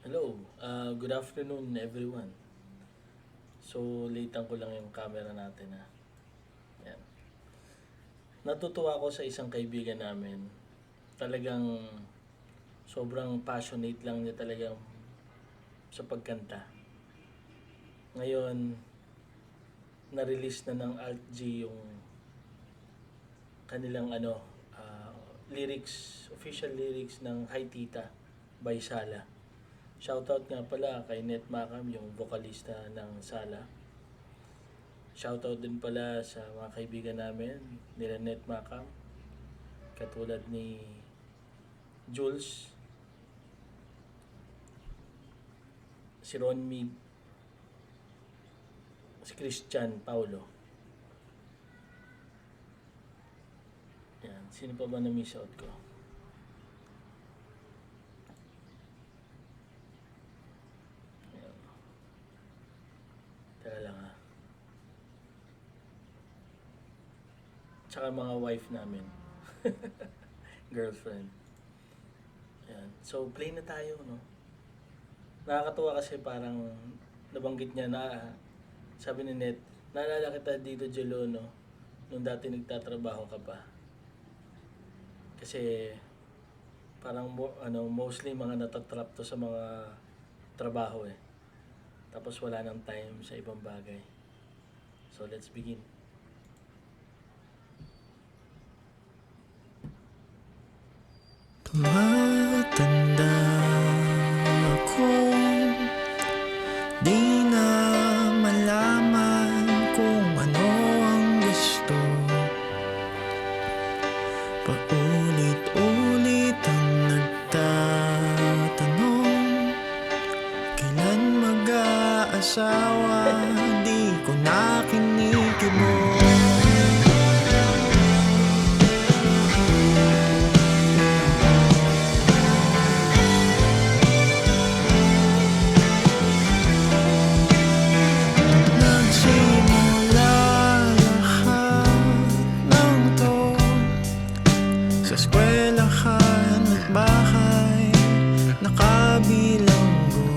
Hello, good afternoon everyone. So, litan ko lang yung camera natin ha. Yan. Natutuwa ako sa isang kaibigan namin. Talagang sobrang passionate lang niya talagang sa pagkanta. Ngayon, na-release na ng Alt G yung kanilang lyrics, official lyrics ng Hi Tita by Sala. Shoutout nga pala kay Net Macam, yung vocalista ng Sala. Shoutout din pala sa mga kaibigan namin, nila Net Macam, katulad ni Jules, si Ron Mig, si Christian Paulo. Yan. Sino pa ba na-miss out ko? Yan. Teka lang ha. Tsaka mga wife namin. Girlfriend. Yan. So, play na tayo, no? Nakakatuwa kasi parang nabanggit niya na, sabi ni Net, naalala kita dito, Jello, no? Nung dati nagtatrabaho ka pa. Kasi parang mostly mga natatrap to sa mga trabaho eh. Tapos wala nang time sa ibang bagay. So let's begin. Tumatanda akong di na malaman kung ano ang gusto. Paulit-ulit ang nagtatanong, kailan mag-aasawa, di ko na kinikibok. Nagsimula lahat ng to sa eskwelahan at bahay, nakabilanggo.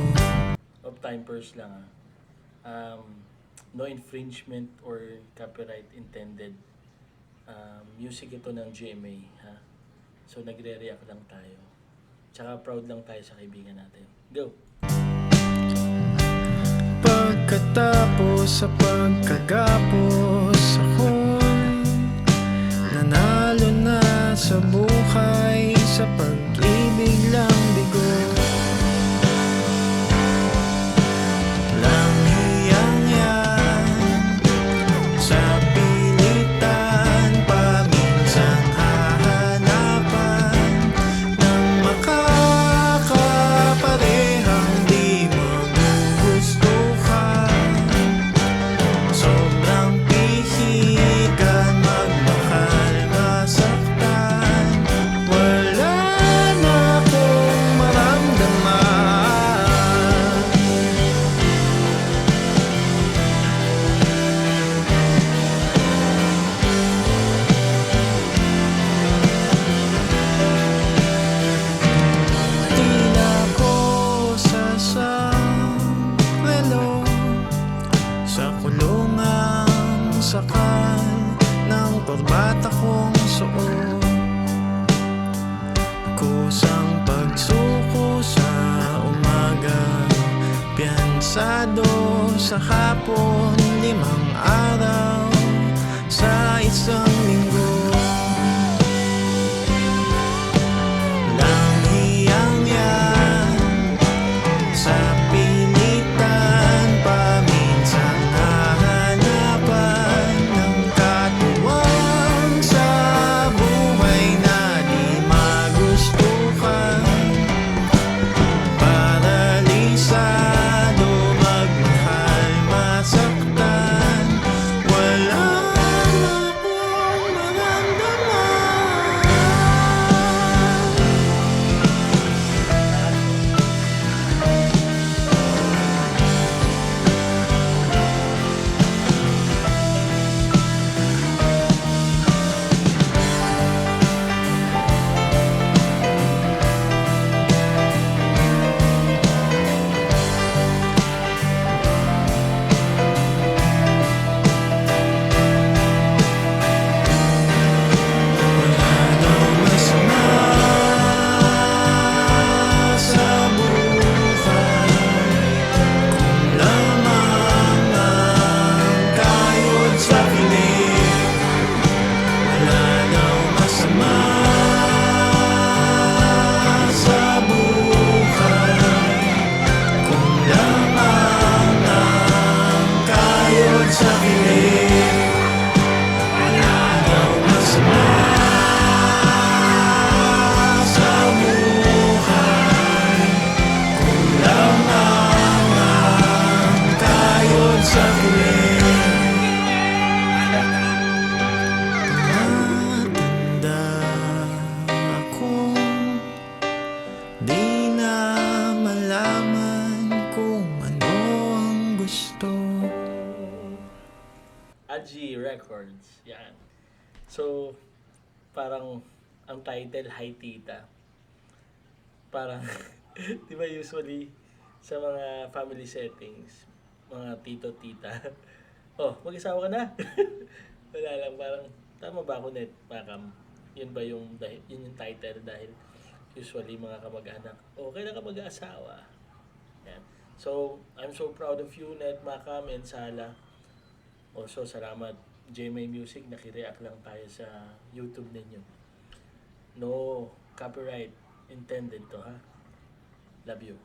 Of time first lang ah. No infringement or copyright intended. Music ito ng GMA ha. So nagre-react lang tayo. Tsaka proud lang tayo sa kaibigan natin. Go! Pagkatapos sa pagkagapos, ako'y nanalo na sa buhay, sa pag-ibig lang bigo. Lang hiyang yan sa pilitan, paminsang hahanapan ng makakaparehang di magugustuhan. Sobrang pihigan, magmahal, masaktan, wala na akong maramdaman. Tila ko sasanglalo sa kulungang sakal ng korbata kong suot. Kusang pagsuko sa umaga, piyansado sa hapon, 5 araw sa isang linggo. Lang hiyang yan sa pilitan, paminsang hahanapan ng katuwang sa buhay na di magustuhan. Paralisado, magmahal, masaktan, wala na akong Haji Records. Yan. So, parang ang title, Hi Tita. Parang, di ba usually sa mga family settings, mga tito, tita, oh, mag-isawa ka na. Wala lang, parang, tama ba ako, Net, Makam? Yun ba yung, yun yung title dahil usually mga kamag-anak, oh, kailan ka mag-aasawa? Yan. So, I'm so proud of you, Net, Makam, and Sala. Also, salamat, JMay Music, nakireact lang tayo sa YouTube ninyo. No copyright intended to, ha? Love you.